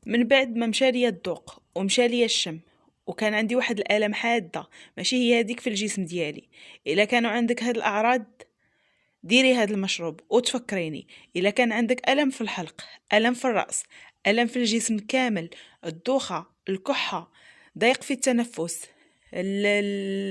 من بعد ما مشى ليا الذوق ومشى ليا الشم وكان عندي واحد الالم حاده ماشي هي هذيك في الجسم ديالي. الا كانوا عندك هاد الاعراض ديري هاد المشروب وتفكريني. الا كان عندك الم في الحلق، الم في الراس، الم في الجسم كامل، الدوخه، الكحه، ضيق في التنفس،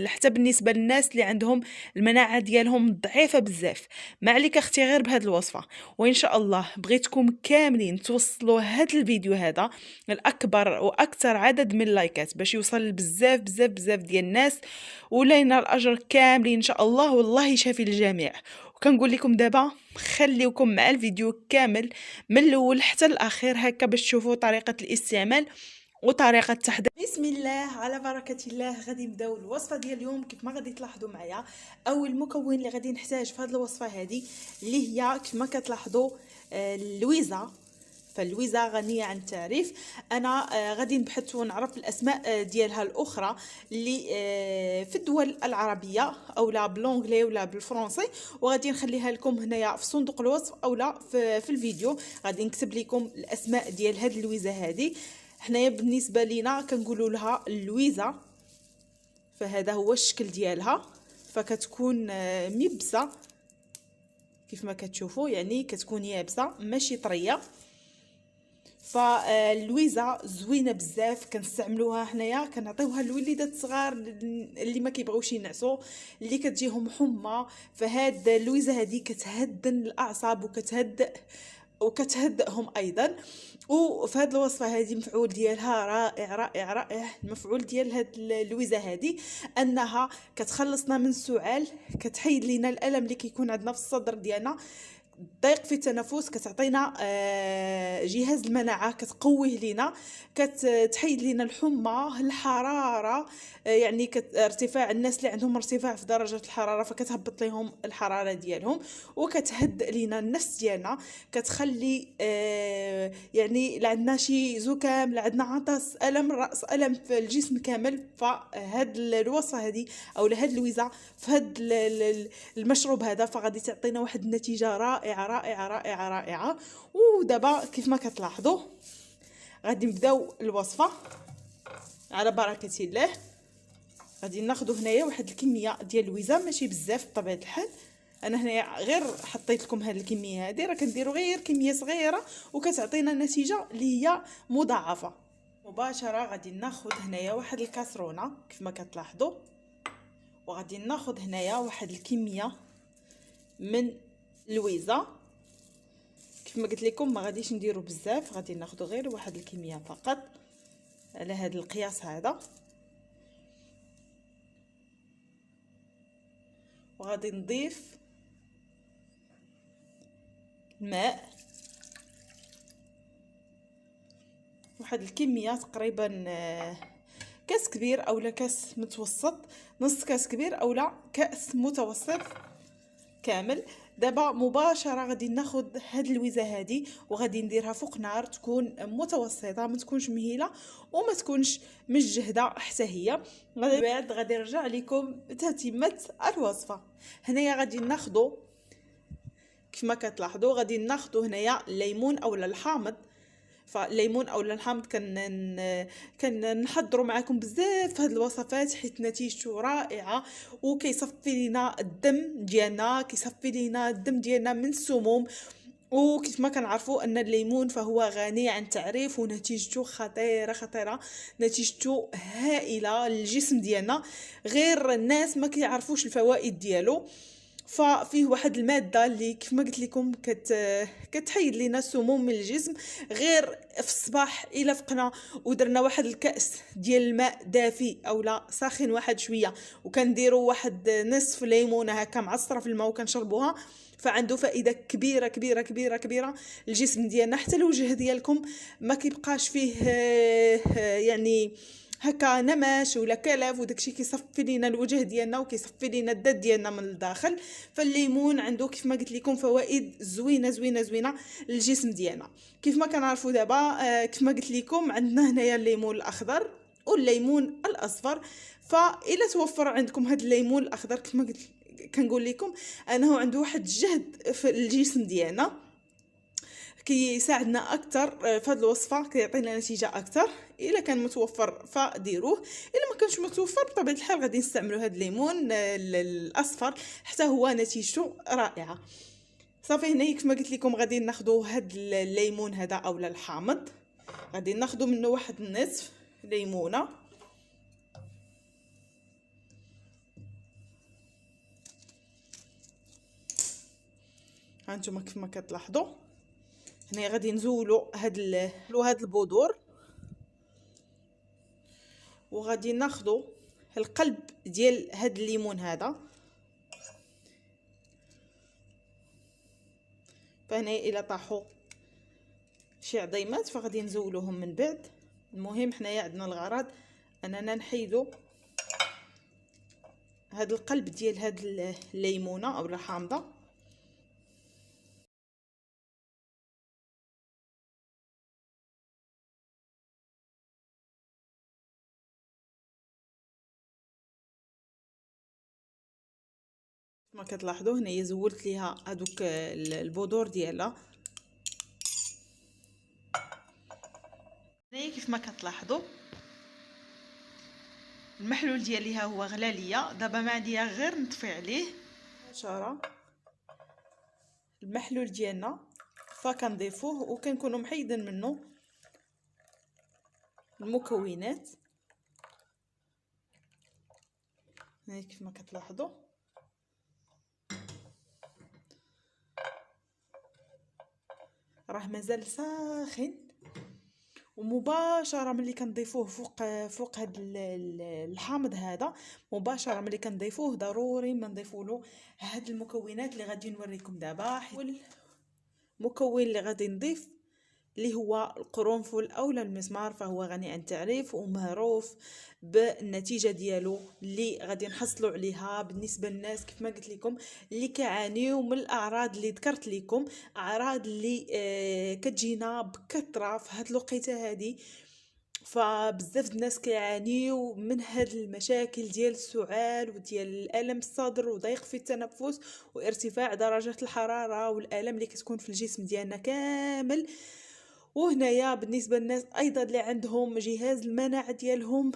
حتى بالنسبه للناس اللي عندهم المناعه ديالهم ضعيفه بزاف، ما عليك اختي غير بهاد الوصفه. وان شاء الله بغيتكم كاملين توصلوا هاد الفيديو هذا الاكبر واكثر عدد من اللايكات باش يوصل بزاف بزاف بزاف ديال الناس، ولينا الاجر كاملين ان شاء الله، والله يشافي الجميع. وكنقول لكم دابا خليوكم مع الفيديو كامل من الاول حتى الاخير هكا باش تشوفوا طريقه الاستعمال وطريقه التحضير. بسم الله على بركه الله. غادي نبداو الوصفه ديال اليوم. كيف ما غادي تلاحظوا معايا، اول مكون اللي غادي نحتاج في هذه الوصفه هذه اللي هي كيف ما كتلاحظوا اللويزه. فاللويزه غنيه عن التعريف. انا غادي نبحث ونعرف الاسماء ديالها الاخرى اللي في الدول العربيه او لا بالونغلي ولا بالفرنسي، وغادي نخليها لكم هنايا في صندوق الوصف او لا في الفيديو. غادي نكتب لكم الاسماء ديال هاد اللويزه هذه. حنايا بالنسبه لينا كنقولوا لها اللويزه، فهذا هو الشكل ديالها. فكتكون ميبسه كيف ما كتشوفوا، يعني كتكون يابسه ماشي طريه. فاللويزه زوينه بزاف، كنستعملوها حنايا، كنعطيوها للوليدات الصغار اللي ما كيبغيوش ينعسوا، اللي كتجيهم حمى. فهاد اللويزه هذه كتهدن الاعصاب وكتهدئهم ايضا. وفي هذه الوصفه هذه المفعول ديالها رائع رائع رائع. المفعول ديال هاد اللويزه هذه انها كتخلصنا من السعال، كتحيد لينا الالم اللي كيكون عندنا في الصدر ديالنا، ضيق في التنفس، كتعطينا جهاز المناعه، كتقويه لينا، كتحيد لينا الحمى، الحراره، يعني ارتفاع الناس اللي عندهم ارتفاع في درجه الحراره فكتهبط لهم الحراره ديالهم، وكتهدئ لينا النفس ديالنا، كتخلي يعني لا عندنا شي زكام، لا عندنا عطس، الم الراس، الم في الجسم كامل. فهاد الوصفه هذه او هاد اللويزه في هاد المشروب هذا فغادي تعطينا واحد النتيجه رائعه رائعه رائعه رائعه. ودابا كيف ما كتلاحظوا غادي نبداو الوصفه على بركه الله. غادي ناخذ هنايا واحد الكميه ديال اللويزه، ماشي بزاف بطبيعه الحال. انا هنايا غير حطيت لكم هذه الكميه هذه، راه كنديروا غير كميه صغيره وكتعطينا نتيجه اللي هي مضاعفه. مباشره غادي ناخذ هنايا واحد الكاسرونه كيف ما كتلاحظوا، وغادي ناخذ هنايا واحد الكميه من اللويزه. كيف ما قلت لكم ما غاديش نديروا بزاف، غادي ناخذ غير واحد الكميه فقط على هذا القياس هذا. وغادي نضيف الماء، واحد الكميه تقريبا كاس كبير اولا كاس متوسط، نص كاس كبير اولا كاس متوسط كامل. دابا مباشره غادي ناخذ هاد اللويزه هادي وغادي نديرها فوق نار تكون متوسطه، ما تكونش مهيله وما تكونش مجهده حتى هي. بعد غادي نرجع لكم تتمه الوصفه. هنايا غادي ناخذ كيف ما كتلاحظوا غادي ناخذ هنايا الليمون اولا الحامض. فالليمون اولا الحامض كنحضروا معكم بزاف هاد الوصفات حيت نتيجته رائعه، وكيصفي لينا الدم ديالنا، كيصفي لينا الدم ديالنا من السموم. وكيف ما كنعرفوا ان الليمون فهو غني عن التعريف ونتيجته خطيره خطيره، نتيجته هائله للجسم ديالنا، غير الناس ما كيعرفوش الفوائد ديالو. ففيه واحد الماده اللي كيف ما قلت لكم كتحيد لينا السموم من الجسم. غير في الصباح الا فقنا ودرنا واحد الكاس ديال الماء دافي اولا ساخن واحد شويه، وكنديروا واحد نصف ليمونه هكا معصره في الماء وكنشربوها، فعنده فائده كبيره كبيره كبيره كبيره للجسم ديالنا. حتى الوجه ديالكم ما كيبقاش فيه يعني هكا نمش ولا كلف، وداكشي كيصفي لينا الوجه ديالنا وكيصفي لينا الدد ديالنا من الداخل. فالليمون عنده كيف ما قلت لكم فوائد زوينه زوينه زوينه للجسم ديالنا. كيف ما كنعرفوا دابا كيف ما قلت لكم عندنا هنايا الليمون الاخضر والليمون الاصفر. فإلا توفر عندكم هذا الليمون الاخضر كيف ما قلت كنقول لكم انه عنده واحد الجهد في الجسم ديالنا، كيساعدنا اكثر في هذه الوصفه، كيعطينا نتيجه اكثر. الا كان متوفر فديروه، الا ما كانش متوفر بطبيعه الحال غادي نستعملوا هذا الليمون الاصفر حتى هو نتيجته رائعه. صافي هنا كيف ما قلت لكم غادي ناخذوا هذا الليمون هذا اولا الحامض، غادي ناخذوا منه واحد النصف ليمونه. هانتوما كيف ما كتلاحظوا هنا غادي نزولوا هاد البذور، وغادي ناخذوا القلب ديال هاد الليمون هذا. فهنا الا طاحوا شي عظيمات فغادي نزولوهم من بعد. المهم حنايا عندنا الغرض اننا نحيدوا هاد القلب ديال هاد الليمونه او الحامضه. كما كتلاحظوا هنايا زولت ليها هذوك البذور ديالها. هنايا كيف ما كتلاحظوا المحلول ديالي ها هو غلا ليا. دابا ما عندي غير نطفي عليه مباشره المحلول ديالنا، فكنضيفوه وكنكونوا محيدين منه المكونات. هاي كيف ما كتلاحظوا راه مازال ساخن، ومباشره ملي كنضيفوه فوق هاد الحامض هذا، مباشره ملي كنضيفوه ضروري ما نضيفوا هاد المكونات اللي غادي نوريكم دابا. المكون اللي غادي نضيف اللي هو القرنفل اولا المسمار، فهو غني عن التعريف ومعروف بالنتيجه ديالو اللي غادي نحصلوا عليها بالنسبه للناس كيف ما قلت لكم اللي كيعانيو من الاعراض اللي ذكرت لكم، اعراض اللي كتجينا بكثره في هاد الوقيته هادي. فبزاف الناس كيعانيو من هاد المشاكل ديال السعال وديال الالم الصدر وضيق في التنفس وارتفاع درجه الحراره والالم اللي كتكون في الجسم ديالنا كامل. وهنايا بالنسبه للناس ايضا اللي عندهم جهاز المناعه ديالهم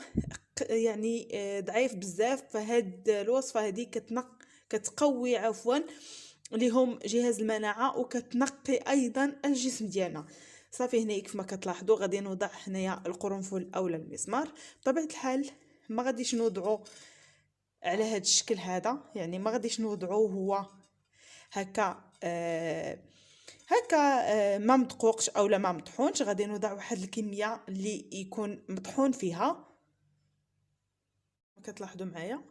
يعني ضعيف بزاف، فهاد الوصفه هذه كتقوي عفوا لهم جهاز المناعه وكتنقي ايضا الجسم ديالنا. صافي هنا كيف ما كتلاحظوا غادي نوضع هنايا القرنفل اولا المسمار. بطبيعه الحال ما غاديش نوضعوا على هذا الشكل هذا، يعني ما غاديش نوضعوه هو هكا ما مدقوقش اولا ما مطحونش. غادي نوضع واحد الكميه اللي يكون مطحون فيها. كتلاحظوا معايا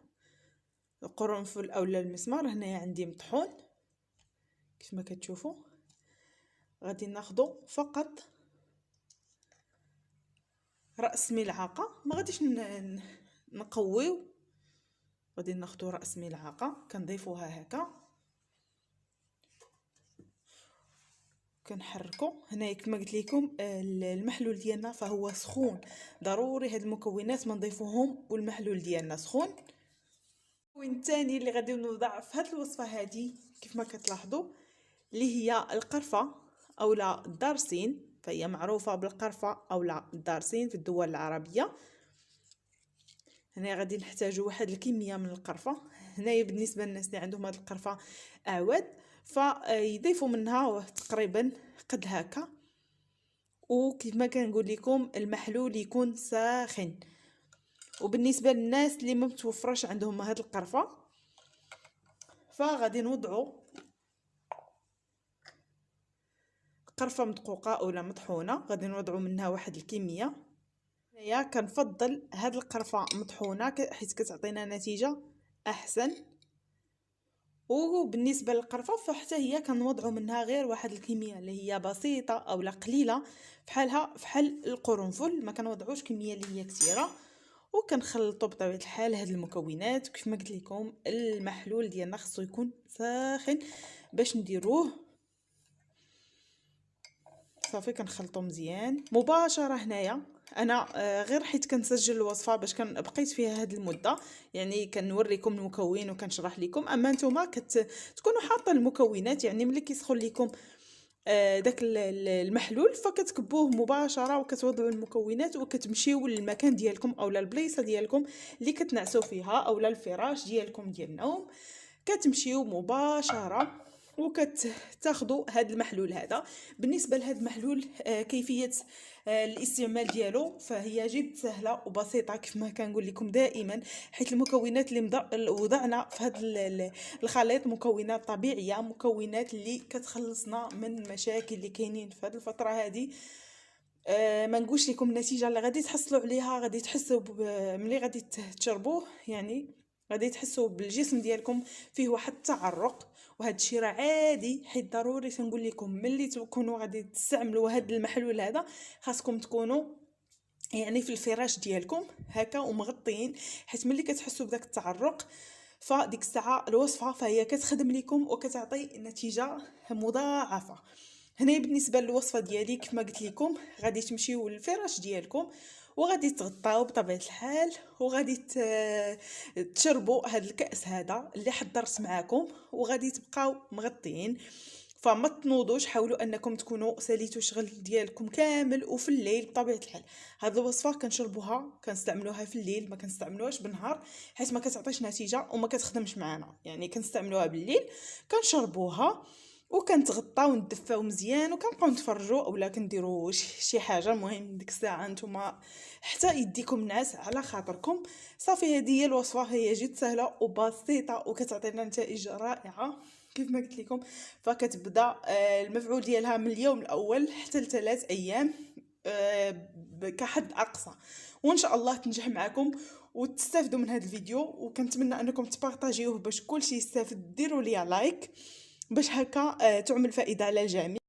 القرنفل اولا المسمار هنايا عندي مطحون كيف ما كتشوفوا. غادي ناخذوا فقط راس ملعقه، ما غاديش نقويو، غادي ناخذوا راس ملعقه كنضيفوها هكا كنحركوا. هنايا كما قلت لكم المحلول ديالنا فهو سخون، ضروري هاد المكونات ما نضيفوهم والمحلول ديالنا سخون. المكون الثاني اللي غادي نوضع في هاد الوصفه هذه كيف ما كتلاحظوا اللي هي القرفه اولا الدارسين، فهي معروفه بالقرفه اولا الدارسين في الدول العربيه. هنا غادي نحتاجوا واحد الكميه من القرفه. هنايا بالنسبه للناس اللي عندهم هاد القرفه اعواد فيضيفوا منها تقريبا قد هكا. وكيف ما كنقول لكم المحلول يكون ساخن. وبالنسبه للناس اللي ما متوفرش عندهم هاد القرفه فغادي نوضعوا قرفه مدقوقه اولا مطحونه، غادي نوضعوا منها واحد الكميه. هنايا كنفضل هاد القرفه مطحونه حيت كتعطينا نتيجه احسن. وبالنسبه للقرفه فحتى هي كنوضعوا منها غير واحد الكميه اللي هي بسيطه اولا قليله فحال القرنفل، ما كنوضعوش كميه اللي هي كثيره. وكنخلطوا بطبيعه الحال هاد المكونات. كيف ما قلت لكم المحلول ديالنا خصو يكون ساخن باش نديروه. صافي كنخلطوا مزيان مباشره. هنايا انا غير حيت كنسجل الوصفه باش بقيت فيها هاد المده، يعني كنوريكم المكون وكنشرح لكم. اما نتوما تكونوا حاطين المكونات، يعني ملي كيسخن لكم داك المحلول، فكتكبوه مباشره وكتوضعوا المكونات وكتمشيو للمكان ديالكم اولا البلايصه ديالكم اللي كتنعسوا فيها اولا الفراش ديالكم ديال النوم. كتمشيو مباشره وكتاخذوا هذا المحلول هذا. بالنسبه لهذا المحلول كيفيه الاستعمال ديالو فهي جد سهله وبسيطه كيف ما كنقول لكم دائما، حيث المكونات اللي وضعنا في هذا الخليط مكونات طبيعيه، مكونات اللي كتخلصنا من المشاكل اللي كاينين في هذه الفتره هذه. ما نقولش لكم النتيجه اللي غادي تحصلوا عليها، غادي تحسوا ملي غادي تشربوه، يعني غادي تحسوا بالجسم ديالكم فيه واحد التعرق، وهذا الشيء راه عادي. حيت ضروري تنقول لكم ملي تكونوا غادي تستعملوا هذا المحلول هذا خاصكم تكونوا يعني في الفراش ديالكم هكا ومغطيين، حيت ملي كتحسوا بداك التعرق فديك الساعه الوصفه فهي كتخدم لكم وكتعطي نتيجه مضاعفه. هنا بالنسبه للوصفه ديالي كيف ما قلت لكم غادي تمشيو للفراش ديالكم وغادي تغطاو بطبيعه الحال وغادي تشربوا هذا الكاس هذا اللي حضرت معاكم وغادي تبقاو مغطيين. فما تنوضوش، حاولوا انكم تكونوا ساليتوا الشغل ديالكم كامل وفي الليل بطبيعه الحال. هذه الوصفه كنشربوها كنستعملوها في الليل، ما كنستعملوهاش بالنهار حيت ما كتعطيش نتيجه وما كتخدمش معنا. يعني كنستعملوها بالليل كنشربوها وكنتغطاو وندفاو مزيان وكنبقاو نتفرجوا اولا كنديروا شي حاجه. المهم ديك الساعه نتوما حتى يديكم نعاس على خاطركم. صافي هذه هي الوصفه، هي جد سهله وبسيطه وكتعطينا نتائج رائعه كيف ما قلت لكم. فكتبدا المفعول ديالها من اليوم الاول حتى ل3 ايام كحد اقصى، وان شاء الله تنجح معكم وتستافدوا من هذا الفيديو. وكنتمنى انكم تبارطاجيوه باش كلشي يستافد. ديروا لي لايك باش هكا تعمل فائده على الجميع.